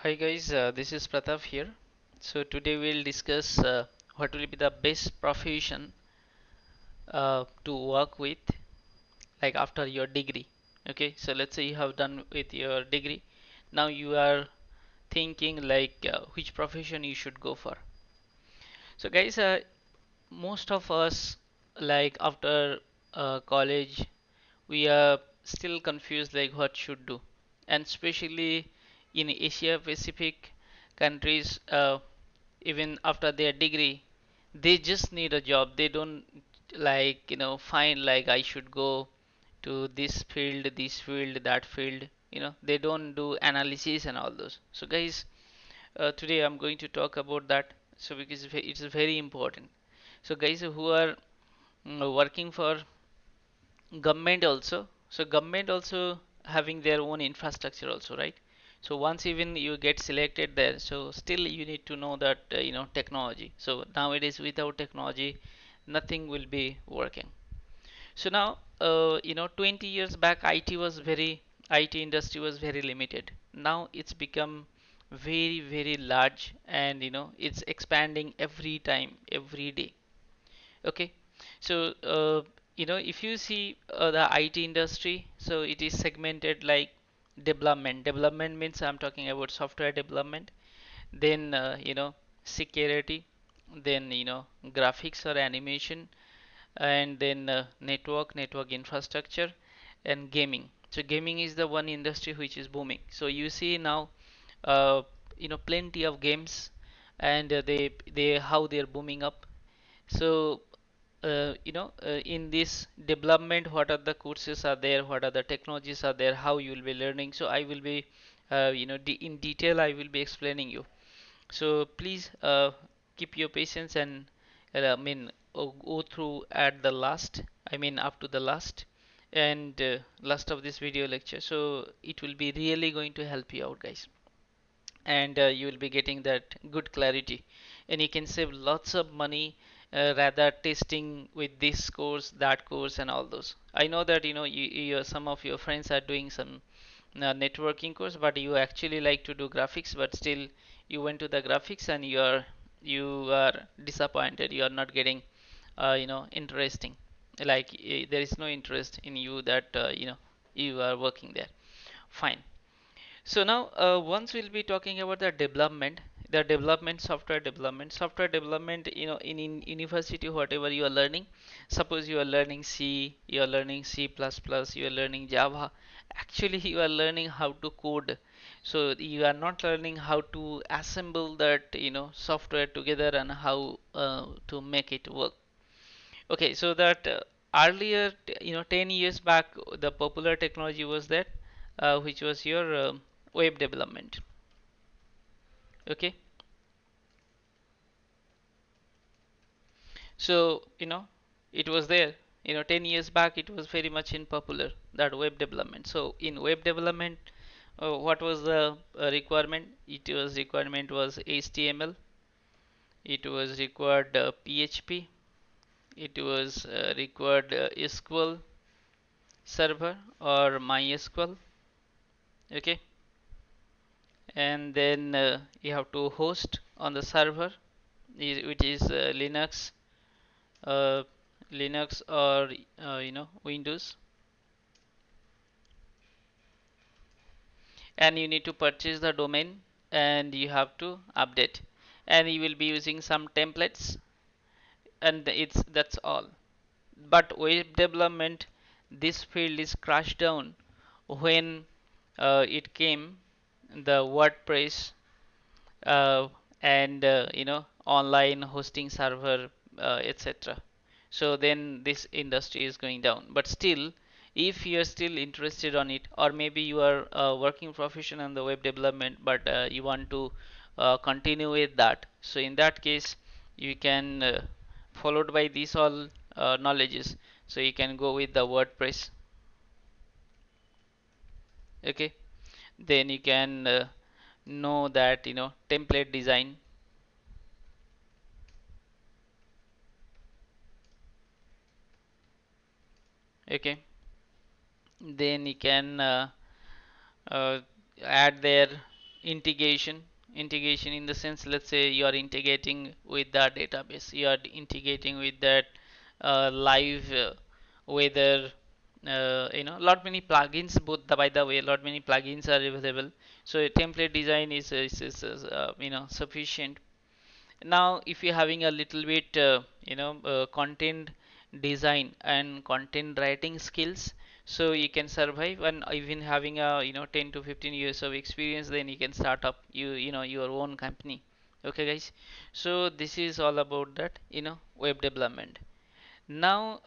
Hi guys, this is Pratap here. So today we'll discuss what will be the best profession to work with like after your degree. Okay, so let's say you have done with your degree. Now you are thinking like which profession you should go for. So guys, most of us like after college we are still confused like what should do, and especially in Asia Pacific countries, even after their degree they just need a job. They don't like find like I should go to this field, that field. They don't do analysis and all those. So guys, today I'm going to talk about that, so because it's very important. So guys who are working for government also, so government also having their own infrastructure also, right? So once even you get selected there, so still you need to know that technology. So nowadays without technology nothing will be working. So now 20 years back IT industry was very limited. Now it's become very very large, and it's expanding every time, every day. Okay, so if you see the IT industry, so it is segmented like development. Development means I'm talking about software development. Then security. Then graphics or animation, and then network infrastructure, and gaming. So gaming is the one industry which is booming. So you see now, uh, plenty of games, and they how they are booming up. So in this development, what are the courses are there, what are the technologies are there, how you will be learning. So I will be in detail I will be explaining you. So please keep your patience, and go through at the last, I mean up to the last, and last of this video lecture. So it will be really going to help you out guys, and you will be getting that good clarity, and you can save lots of money rather testing with this course, that course, and all those. I know that some of your friends are doing some networking course, but you actually like to do graphics, but still you went to the graphics and you are disappointed, you are not getting interesting, like there is no interest in you that you are working there. Fine. So now, once we'll be talking about the development, software development. In university, whatever you are learning, suppose you are learning C, you are learning C++, you are learning Java. Actually, you are learning how to code. So you are not learning how to assemble that software together and how to make it work. Okay, so that earlier, 10 years back, the popular technology was that, which was your web development. Okay, so it was there. 10 years back, it was very much in popular, that web development. So in web development, what was the requirement? Requirement was HTML. It was required PHP. It was required SQL Server or MySQL. Okay, and then you have to host on the server, which is uh, Linux or Windows, and you need to purchase the domain, and you have to update, and you will be using some templates, and that's all. But web development, this field is crashed down when it came the WordPress, and online hosting server, etc. So then this industry is going down. But still, if you are still interested on it, or maybe you are a working professional in the web development, but you want to continue with that, so in that case you can followed by these all knowledges, so you can go with the WordPress. Okay, then you can know that template design. Okay, then you can uh, add there integration. Integration in the sense, let's say you are integrating with the database, you are integrating with that live weather, lot many plugins, both by the way, lot many plugins are available. So a template design is sufficient. Now if you're having a little bit content design and content writing skills, so you can survive. And even having a 10 to 15 years of experience, then you can start up your own company. Okay guys, so this is all about that web development. Now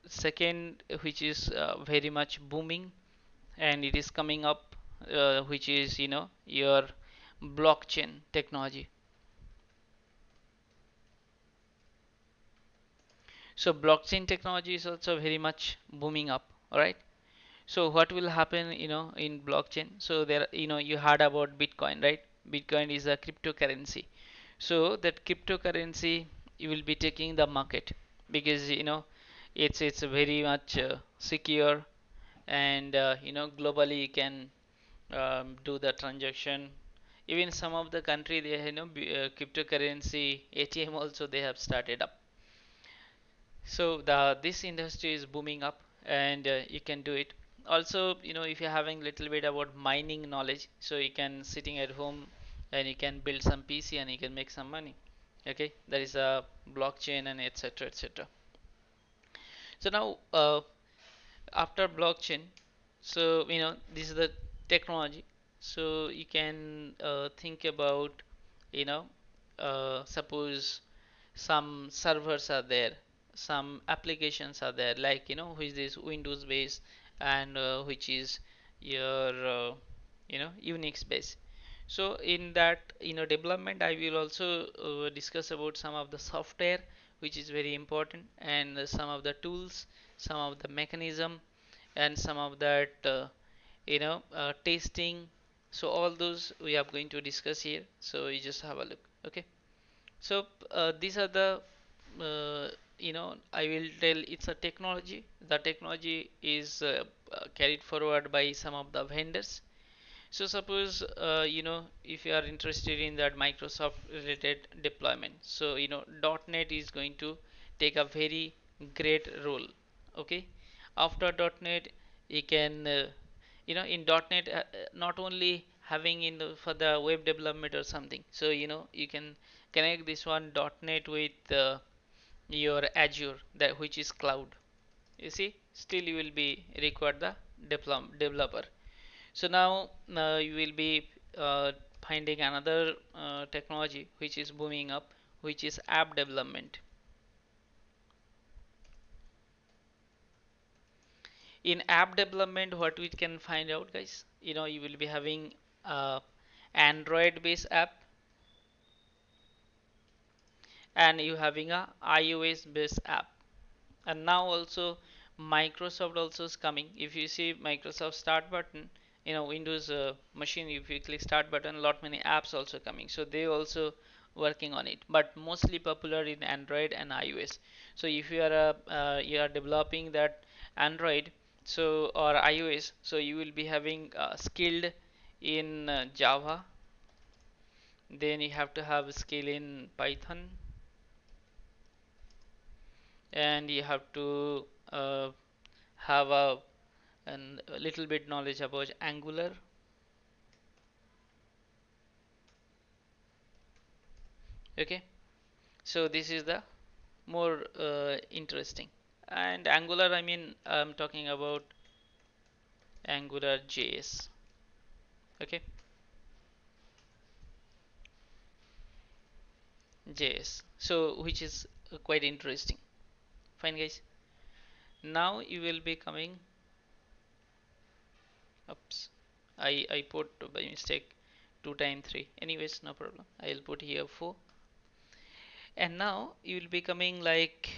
second, which is very much booming, and it is coming up, which is your blockchain technology. So blockchain technology is also very much booming up. All right. So what will happen, in blockchain? So there, you heard about Bitcoin, right? Bitcoin is a cryptocurrency. So that cryptocurrency, you will be taking the market, because it's very much secure, and globally you can do the transaction. Even some of the country, they cryptocurrency ATM also they have started up. So the this industry is booming up, and you can do it. Also, if you're having little bit about mining knowledge, so you can sitting at home and you can build some PC and you can make some money. Okay, that is a blockchain and etc etc. So now after blockchain, so this is the technology. So you can think about, suppose some servers are there, some applications are there, like which is Windows based, and which is your Unix based. So in that development, I will also discuss about some of the software which is very important, and some of the tools, some of the mechanism, and some of that tasting. So all those we are going to discuss here, so you just have a look. Okay, so these are the I will tell, it's a technology. The technology is carried forward by some of the vendors. So suppose if you are interested in that Microsoft related deployment, so .NET is going to take a very great role. Okay, after .NET you can in .NET, not only having in for the web development or something, so you can connect this one .NET with your Azure, that which is cloud. You see, still you will be required the developer. So now you will be finding another technology which is booming up, which is app development. In app development, what we can find out, guys, you will be having Android based app, and you having a iOS based app. And now also Microsoft also is coming. If you see Microsoft start button, Windows machine, if you click start button, lot many apps also coming, so they also working on it, but mostly popular in Android and iOS. So if you are developing that Android, so or iOS, so you will be having skilled in Java, then you have to have skill in Python, and you have to have a little bit knowledge about Angular. Okay, so this is the more interesting. And Angular, I mean, I'm talking about Angular JS. Okay, JS, so which is quite interesting. Fine guys, now you will be coming, oops, I put by mistake 2 times 3, anyways, no problem, I'll put here 4. And now you will be coming like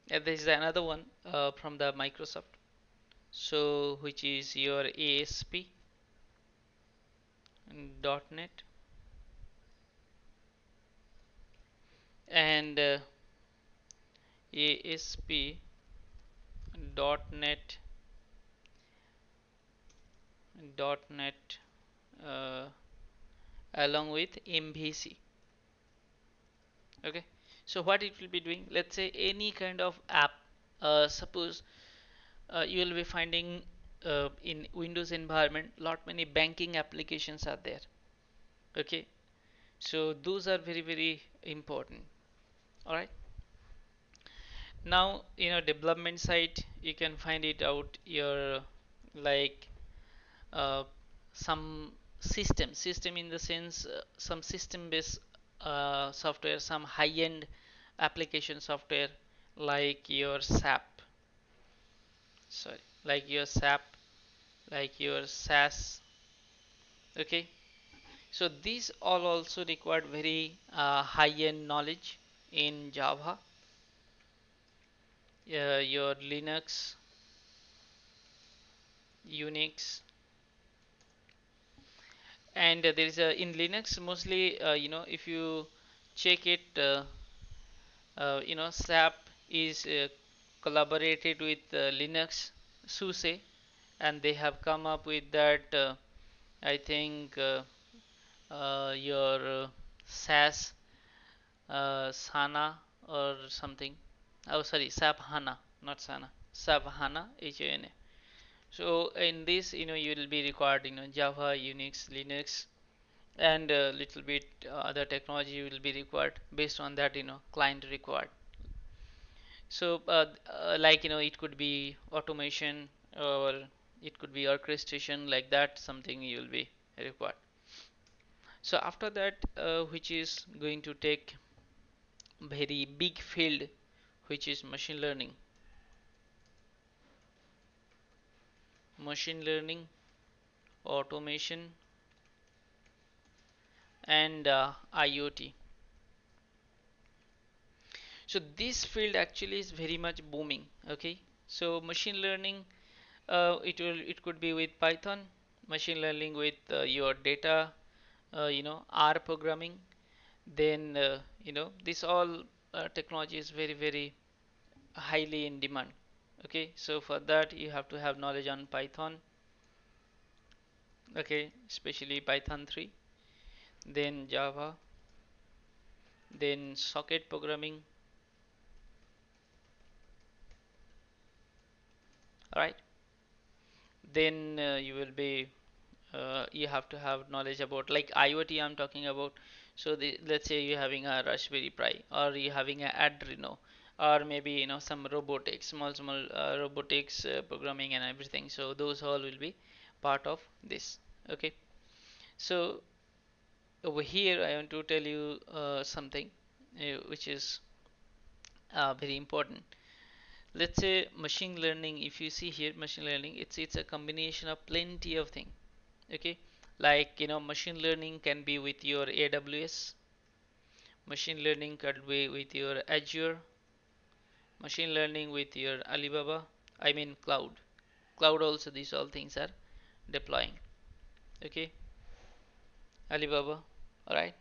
this is another one from the Microsoft, so which is your ASP .NET, and ASP .NET .NET uh, along with MVC. Okay, so what it will be doing, let's say any kind of app, suppose you will be finding in Windows environment lot many banking applications are there. Okay, so those are very very important. All right, now development side you can find it out your like uh, some system in the sense some system based software, some high end application software like your SAP, sorry, like your SAP, like your SAS. Okay, so these all also required very high end knowledge in Java, your Linux, Unix, and there is a in Linux mostly if you check it SAP is collaborated with Linux SUSE, and they have come up with that I think your SAS Sana or something. Oh, sorry, SAP HANA, not Sana. SAP HANA, HANA. So in this, you will be required, Java, Unix, Linux, and a little bit other technology will be required based on that, client required. So like it could be automation or it could be orchestration, like that something you will be required. So after that, which is going to take very big field, which is machine learning, automation, and IoT. So this field actually is very much booming. Okay, so machine learning, it could be with Python, machine learning with your data, R programming. Then this all technology is very very highly in demand. Okay, so for that you have to have knowledge on Python. Okay, especially Python 3, then Java, then socket programming. All right, then you have to have knowledge about like IoT I'm talking about. So let's say you're having a Raspberry Pi, or you're having a Arduino, or maybe some robotics, small robotics programming and everything. So those all will be part of this. Okay, so over here I want to tell you something which is very important. Let's say machine learning, if you see here machine learning, it's a combination of plenty of things. Okay, like machine learning can be with your AWS, machine learning could be with your Azure, machine learning with your Alibaba, I mean cloud also, these all things are deploying. Okay, Alibaba. All right,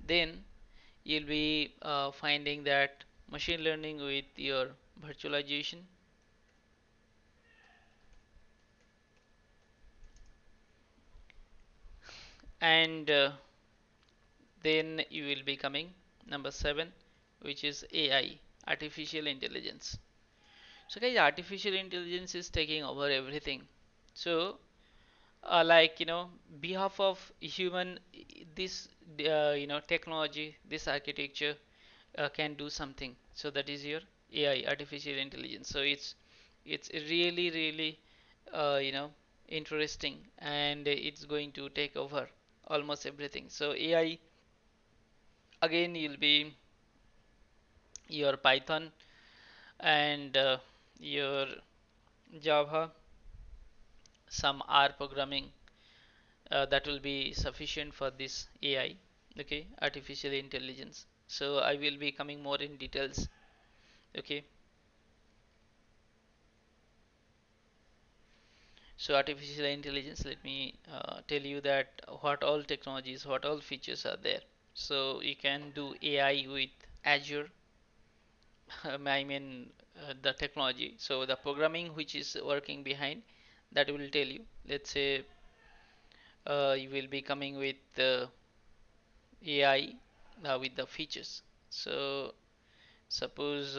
then you'll be finding that machine learning with your virtualization, and then you will be coming number 7, which is AI, artificial intelligence. So guys, artificial intelligence is taking over everything. So like behalf of human, this technology, this architecture can do something. So that is your AI, artificial intelligence. So it's really really interesting, and it's going to take over almost everything. So AI, again you'll be your Python and your Java, some R programming, that will be sufficient for this AI. Okay, artificial intelligence. So I will be coming more in details. Okay, so artificial intelligence, let me tell you that what all technologies, what all features are there. So you can do AI with Azure. I mean the technology, so the programming which is working behind, that will tell you. Let's say you will be coming with AI with the features. So suppose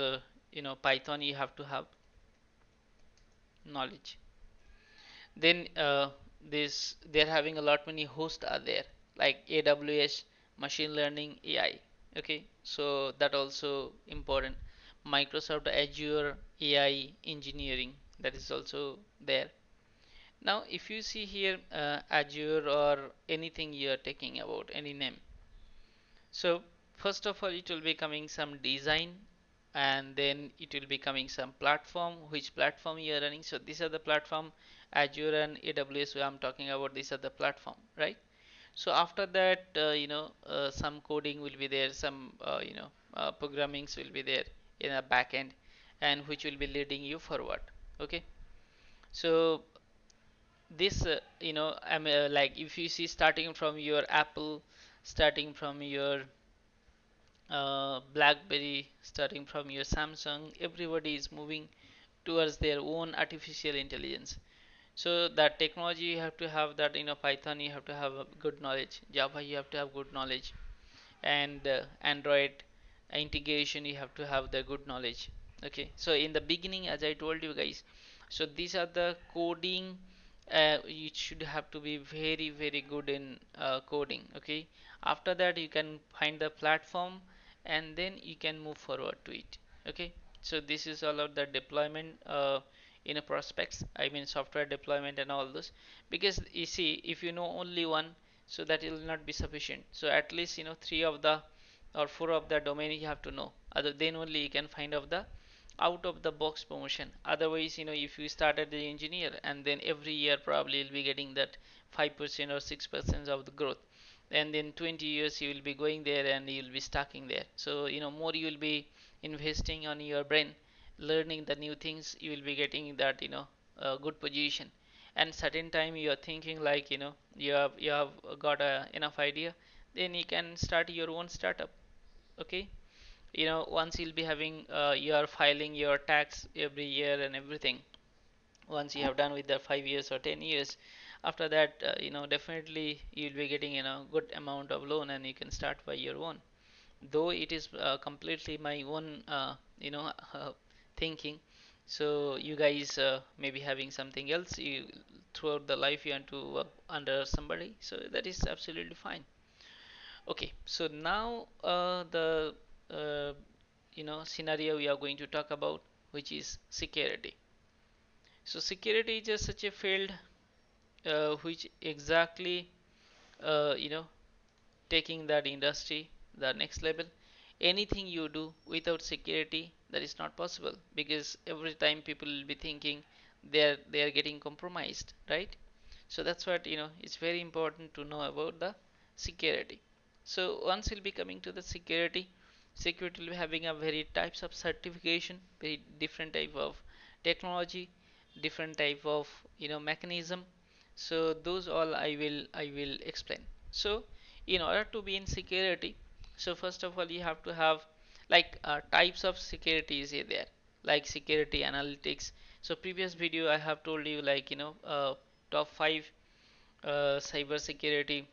Python you have to have knowledge. Then this they're having a lot many hosts are there like AWS, machine learning, AI. Okay, so that also important. Microsoft Azure AI engineering, that is also there. Now if you see here Azure or anything you are taking about any name, so first of all it will be coming some design, and then it will be coming some platform, which platform you are running. So these are the platform, Azure and AWS I'm talking about, these are the platform, right? So after that some coding will be there, some programmings will be there in a backend, and which will be leading you forward. Okay, so this I'm like if you see starting from your Apple, starting from your BlackBerry, starting from your Samsung, everybody is moving towards their own artificial intelligence. So that technology you have to have that, Python you have to have a good knowledge, Java you have to have good knowledge, and Android integration you have to have the good knowledge. Okay, so in the beginning as I told you guys, so these are the coding. You should have to be very very good in coding. Okay, after that you can find the platform, and then you can move forward to it. Okay, so this is all of the deployment in a prospects, I mean software deployment and all those. Because you see, if you know only one, so that will not be sufficient. So at least three of the or four of the domain you have to know, other then only you can find of the out of the box promotion. Otherwise, if you started the engineer and then every year probably you'll be getting that 5% or 6% of the growth, and in 20 years you will be going there and you'll be stuck in there. So more you will be investing on your brain, learning the new things, you will be getting that a good position. And certain time you are thinking like you have got enough idea, then you can start your own startup. Okay, once you'll be having you are filing your tax every year and everything, once you have done with the 5 years or 10 years, after that definitely you'll be getting good amount of loan, and you can start by your own. Though it is completely my own thinking. So you guys may be having something else, you throughout the life you want to work under somebody, so that is absolutely fine. Okay, so now the uh, scenario we are going to talk about, which is security. So security is just such a field which exactly you know taking that industry the next level. Anything you do without security, that is not possible, because every time people will be thinking they are getting compromised, right? So that's what it's very important to know about the security. So once we'll be coming to the security will be having a very types of certification, very different type of technology, different type of mechanism. So those all I will explain. So in order to be in security, so first of all you have to have like types of security is there, like security analytics. So previous video I have told you like top 5 cyber security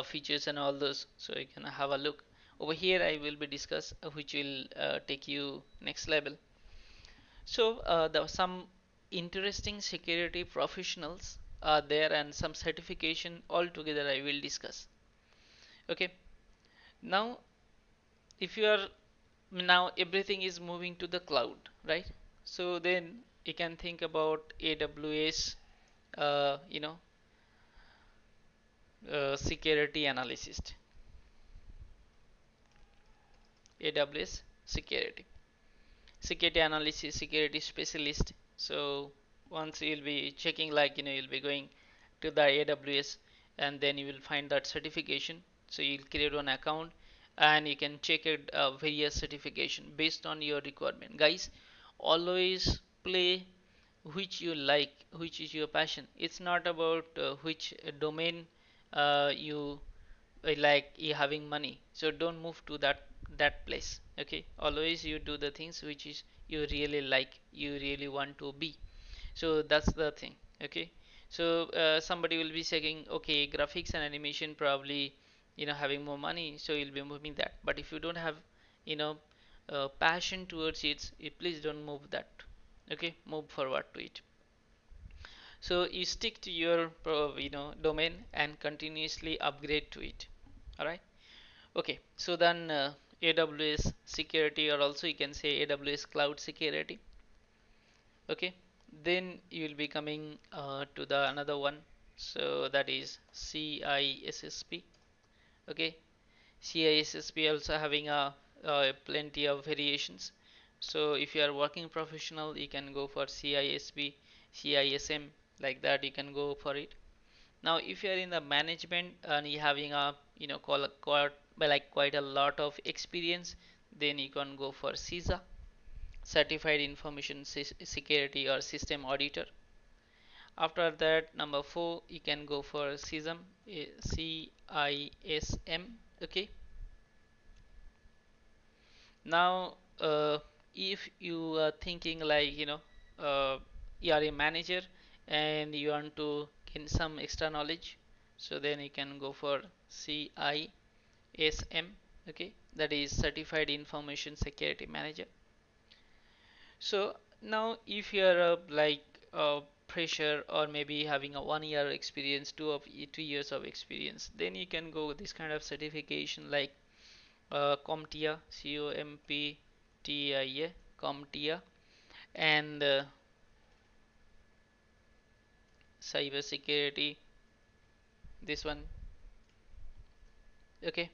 features and all those, so you can have a look. Over here I will be discuss which will take you next level. So there are some interesting security professionals are there, and some certification altogether I will discuss. Okay, now if you are, now everything is moving to the cloud, right? So then you can think about AWS, you know, security analyst, AWS security analysis, security specialist. So once you'll be checking, like you'll be going to the AWS, and then you will find that certification. So you'll create one account, and you can check it various certification based on your requirement. Guys, always play which you like, which is your passion. It's not about which domain you like you having money, so don't move to that place. Okay, always you do the things which is you really like, you really want to be. So that's the thing. Okay, So somebody will be saying, okay, graphics and animation probably, having more money, so you'll be moving that. But if you don't have, you know, passion towards it, please don't move that. Okay, move forward to it. So you stick to your, domain and continuously upgrade to it. All right. Okay. So then AWS security, or also you can say AWS cloud security. Okay, then you will be coming to the another one, so that is CISSP. Okay, CISSP also having a plenty of variations. So if you are working professional, you can go for CISP, CISM, like that you can go for it. Now if you are in the management and you having a, quite a lot of experience, then you can go for CISA, Certified Information Security or System Auditor. After that, number 4, you can go for CISM, CISM. Okay. Now, if you are thinking like, you are a manager and you want to gain some extra knowledge, so then you can go for CISM. Okay, that is Certified Information Security Manager. So now if you are like a fresher, or maybe having a 1 year experience, 2 years of experience, then you can go with this kind of certification like CompTIA, COMPTIA, CompTIA, and cyber security. This one, okay.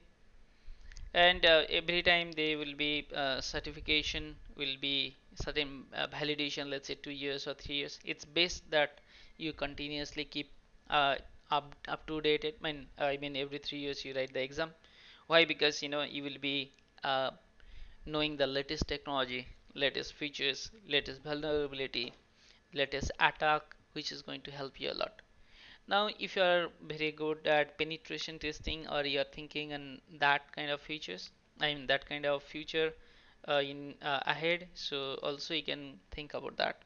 And every time they will be certification will be certain validation, let's say 2 years or 3 years. It's best that you continuously keep uh, up to date. I mean every 3 years you write the exam. Why? Because you will be knowing the latest technology, latest features, latest vulnerability, latest attack, which is going to help you a lot. Now, if you are very good at penetration testing, or you are thinking in that kind of features, I mean that kind of future in ahead, so also you can think about that.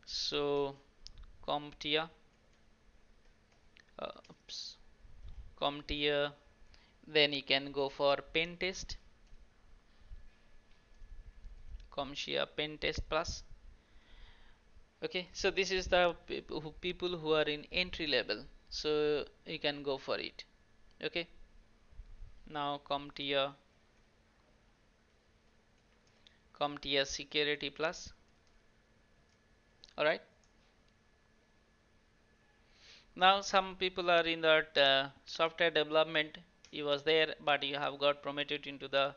So, CompTIA, oops, CompTIA, then you can go for pen test, CompTIA pen test plus. Okay, so this is the people who are in entry level, so you can go for it. Okay, now CompTIA security plus. All right. Now some people are in that software development. He was there, but you have got promoted into the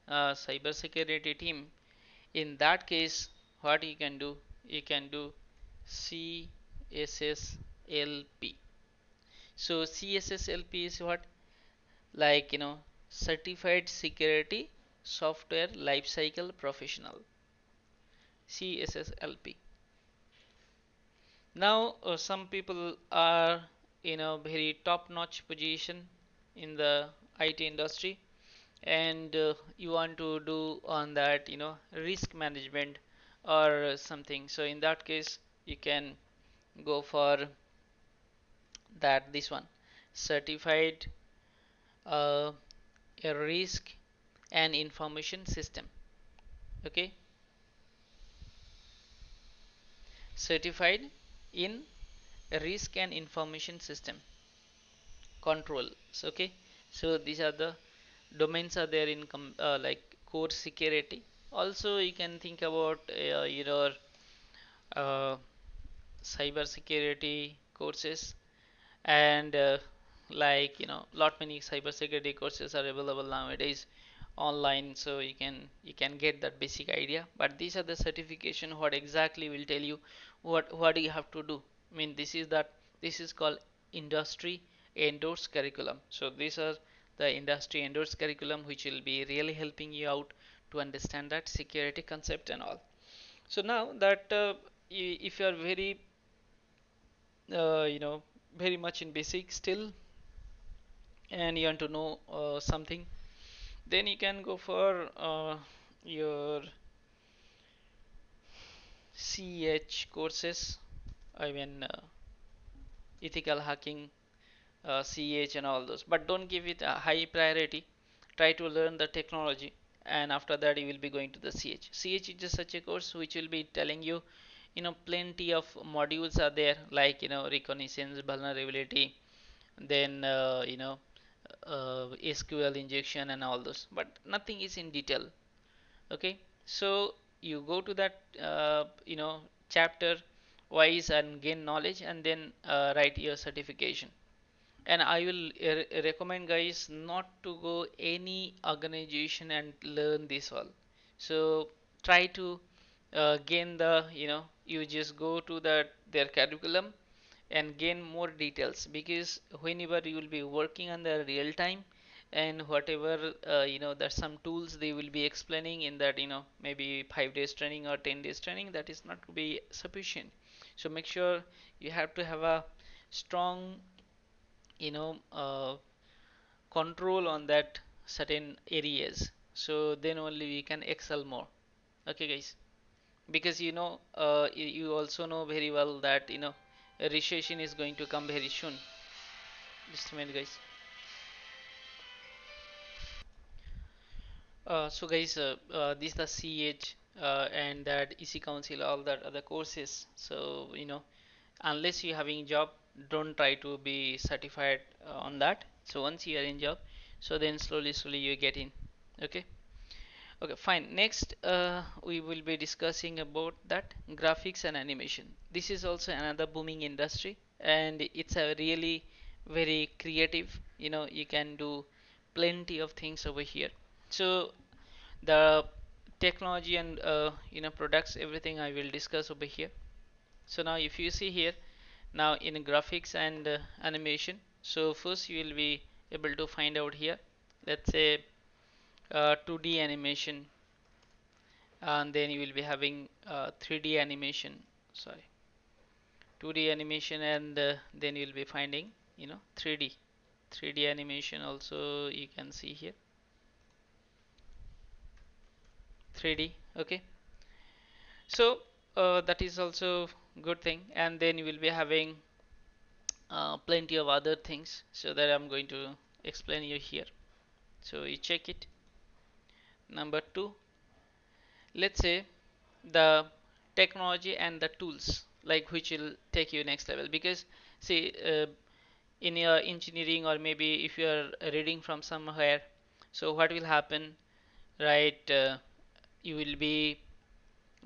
cyber security team. In that case, what you can do? You can do CSSLP. So CSSLP is what? Like Certified Security Software Lifecycle Professional. CSSLP. Now, some people are in a very top-notch position in the IT industry, and you want to do on that, risk management or something. So in that case, you can go for this one, certified uh, a risk and information system. Okay, certified in risk and information system controls. Okay, so these are the domains are there in like core security. Also you can think about your uh, cyber security courses, and like lot many cyber security courses are available nowadays online, so you can get that basic idea. But these are the certification what exactly will tell you what do you have to do. I mean, this is called industry endorsed curriculum. So these are the industry endorsed curriculum which will be really helping you out to understand that security concept and all. So now that if you are very uh, you know very much in basic still, and you want to know something, then you can go for your CH courses. I mean, ethical hacking, CH and all those. But don't give it a high priority. Try to learn the technology, and after that you will be going to the CH. CH is just such a course which will be telling you, plenty of modules are there, like reconnaissance, vulnerability, then SQL injection and all those. But nothing is in detail. Okay, so you go to that chapter wise and gain knowledge, and then write your certification. And I will recommend guys not to go any organization and learn this all. So try to gain the, you just go to their curriculum and gain more details, because whenever you will be working on the real time, and whatever there's some tools they will be explaining in that, maybe 5 days training or 10 days training, that is not to be sufficient. So make sure you have to have a strong you know uh, control on that certain areas, so then only we can excel more. Okay guys, because you also know very well that a recession is going to come very soon. Just a minute guys. So guys, this is the CH and that EC Council, all that other courses. So unless you're having job, don't try to be certified on that. So once you are in job, so then slowly you get in. Okay. Okay, fine. Next, we will be discussing about that graphics and animation. This is also another booming industry, and it's a really very creative. You can do plenty of things over here. So the technology and products, everything I will discuss over here. So now, if you see here, now in graphics and animation, so first you will be able to find out here. Let's say 2D animation, and then you will be having 3D animation, sorry, 2D animation, and then you will be finding 3D animation also, you can see here 3D. Okay, so that is also good thing, and then you will be having plenty of other things, so that I'm going to explain you here. So you check it. Number two, let's say the technology and the tools, like which will take you next level. Because see, in your engineering, or maybe if you are reading from somewhere, so what will happen, right? You will be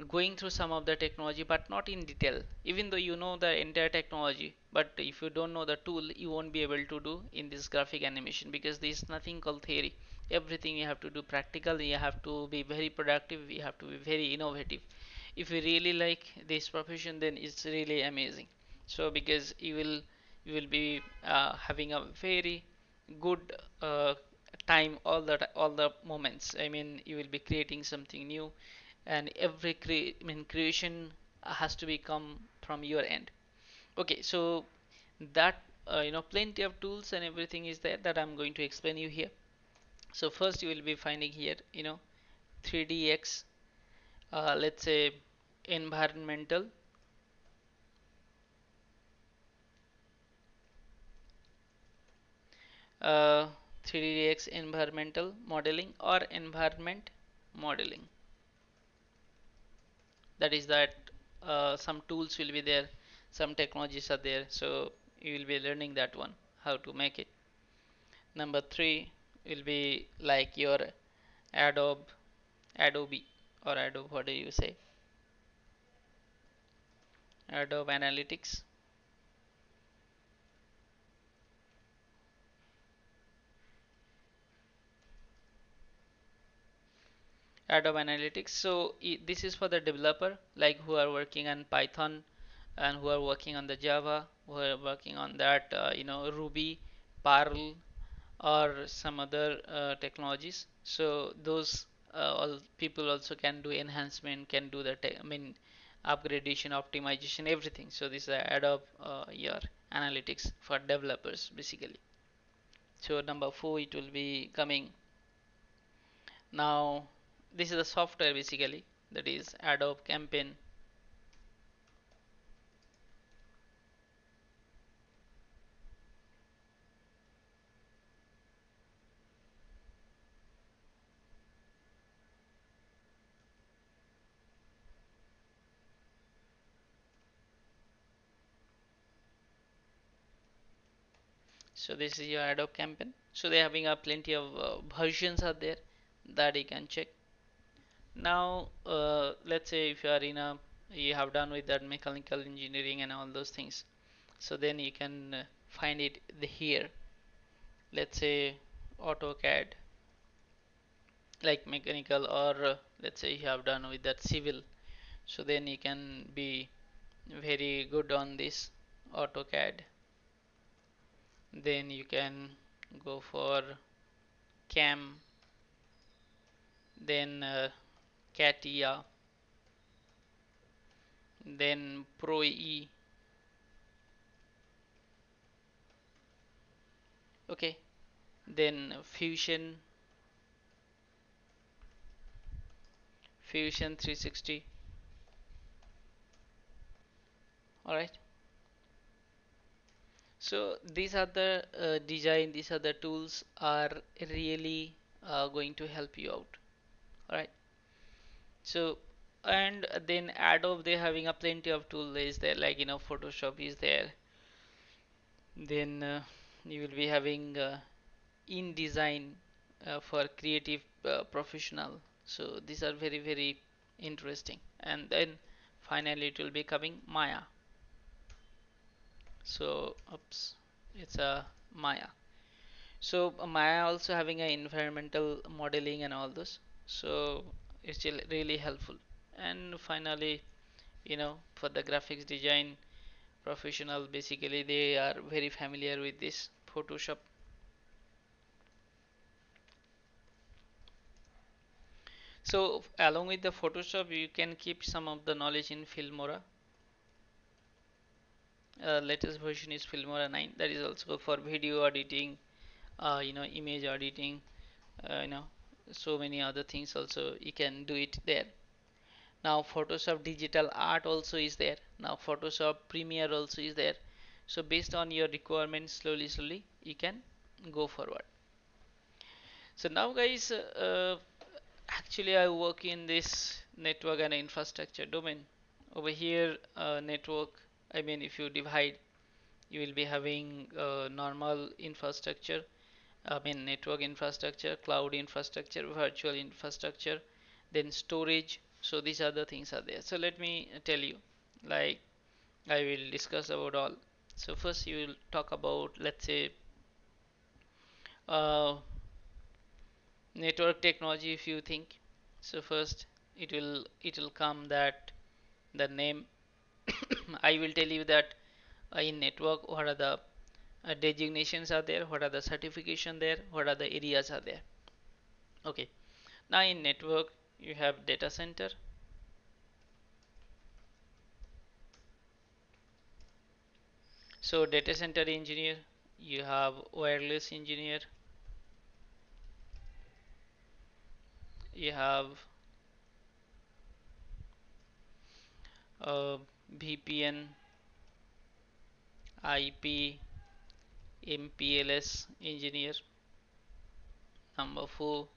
going through some of the technology, but not in detail. Even though you know the entire technology, but if you don't know the tool, you won't be able to do in this graphic animation, because there is nothing called theory. Everything you have to do practical. You have to be very productive, you have to be very innovative. If you really like this profession, then it's really amazing. So because you will be having a very good time, all the moments. I mean, you will be creating something new, and every creation has to be come from your end. Okay, so that plenty of tools and everything is there, that I'm going to explain you here. So first you will be finding here 3dx, let's say environmental, 3dx environmental modeling, or environment modeling. That is that some tools will be there, some technologies are there, so you will be learning that one, how to make it. Number three will be like your adobe adobe or adobe, what do you say, adobe analytics. Adobe Analytics. So this is for the developer, like who are working on Python, and who are working on the Java, who are working on that Ruby, Perl, or some other technologies. So those all people also can do enhancement, can do the I mean upgradation, optimization, everything. So this is Adobe your analytics for developers basically. So number four it will be coming. Now this is the software basically, that is Adobe Campaign. So this is your Adobe campaign. So they're having a plenty of versions are there that you can check. Now let's say if you are in a, you have done with that mechanical engineering and all those things, so then you can find it here. Let's say AutoCAD, like mechanical, or let's say you have done with that civil, so then you can be very good on this AutoCAD. Then you can go for CAM, then CATIA, then ProE. Okay, then Fusion 360. All right. So these are the design, these are the tools are really going to help you out. All right. So and then Adobe, they having a plenty of tool is there, like Photoshop is there. Then you will be having InDesign for creative professional. So these are very interesting. And then finally it will be coming Maya. So oops, it's a Maya. So Maya also having a environmental modeling and all those. So it's really helpful. And finally, for the graphics design professional, basically they are very familiar with this Photoshop. So along with the Photoshop, you can keep some of the knowledge in Filmora. Latest version is Filmora 9. That is also for video editing, image editing, uh, you know, so many other things also you can do it there. Now Photoshop digital art also is there. Now Photoshop Premiere also is there. So based on your requirements, slowly you can go forward. So now guys, actually I work in this network and infrastructure domain. Over here, network, I mean if you divide, you will be having normal infrastructure, I mean network infrastructure, cloud infrastructure, virtual infrastructure, then storage. So these are the things are there. So let me tell you, like I will discuss about all. So first you will talk about, let's say, uh, network technology. If you think so, first it will come that the name. I will tell you that in network what are the designations are there, what are the certification there, what are the areas are there. Okay, now in network you have data center. So data center engineer, you have wireless engineer, you have uh, VPN, IP, MPLS engineer. Number 4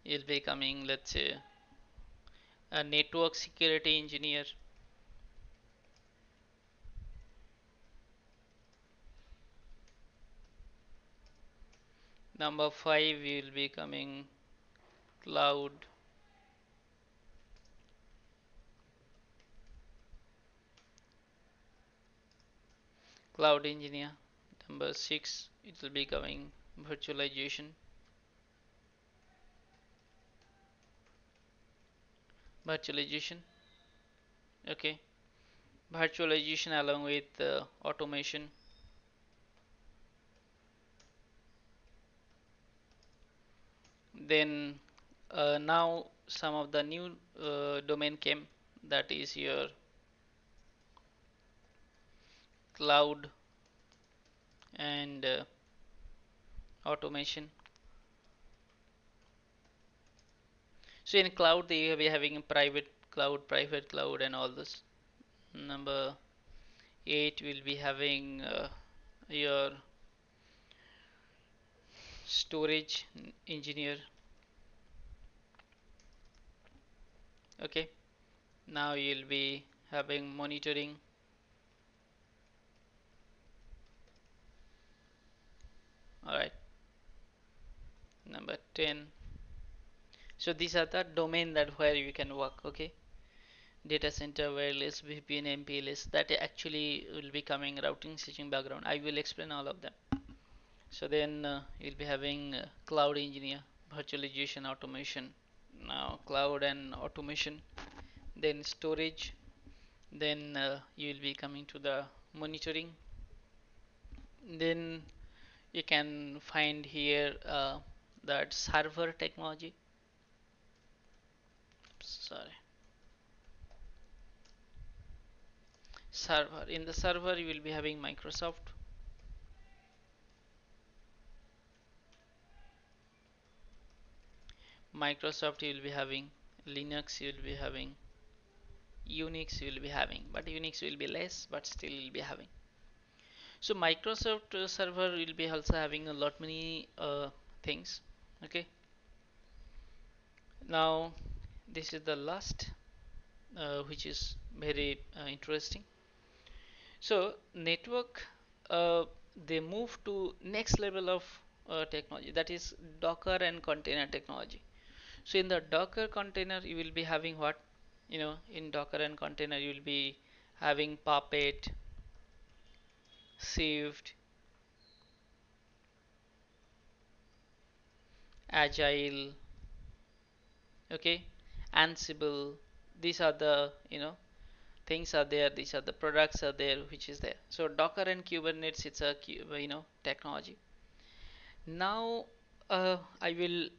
is becoming, let's say, a network security engineer. Number 5 will be coming cloud engineer. Number 6 it will be coming virtualization. Okay, virtualization along with automation. Then now some of the new domain came, that is your cloud and automation. So in cloud they will be having a private cloud and all this. Number 8 will be having your storage engineer. Okay, now you'll be having monitoring. Alright, number 10. So these are the domain that where you can work. Okay, data center, wireless, VPN, MPLS, that actually will be coming routing, switching background. I will explain all of them. So then you'll be having cloud engineer, virtualization, automation. Now cloud and automation, then storage, then you will be coming to the monitoring. Then you can find here that server technology. Sorry, server. In the server you will be having Microsoft you will be having Linux, you will be having Unix, you will be having, but Unix will be less, but still you will be having. So Microsoft server will be also having a lot many things. Okay, now this is the last which is very interesting. So network, they move to next level of technology, that is Docker and container technology. So in the Docker container you will be having what, in Docker and container you will be having Puppet, Swift, Agile, okay, Ansible. These are the things are there. These are the products are there which is there. So Docker and Kubernetes, it's a technology. Now I will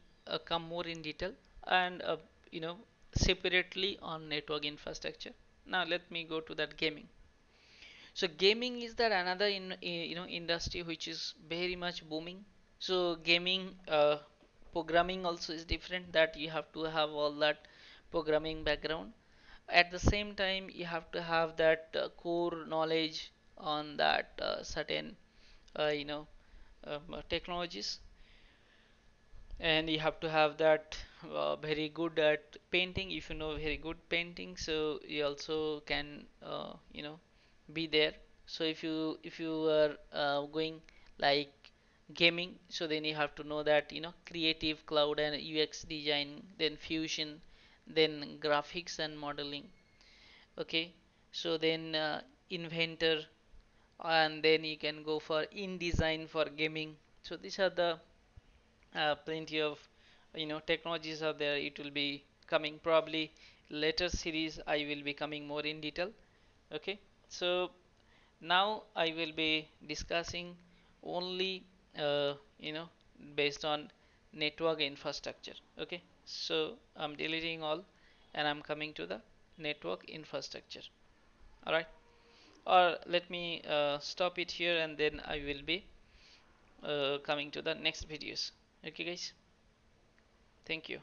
come more in detail and you know separately on network infrastructure. Now let me go to that gaming. So gaming is that another industry which is very much booming. So gaming programming also is different, that you have to have all that programming background. At the same time you have to have that core knowledge on that certain uh, you know technologies, and you have to have that very good at painting. If you know very good painting, so you also can be there. So if you are going like gaming, so then you have to know that creative cloud and UX design, then fusion, then graphics and modeling. Okay, so then inventor, and then you can go for InDesign for gaming. So these are the plenty of technologies are there. It will be coming probably later series. I will be coming more in detail. Okay, so now I will be discussing only based on network infrastructure. Okay, so I'm deleting all and I'm coming to the network infrastructure. All right, or let me stop it here and then I will be coming to the next videos. Okay guys, thank you.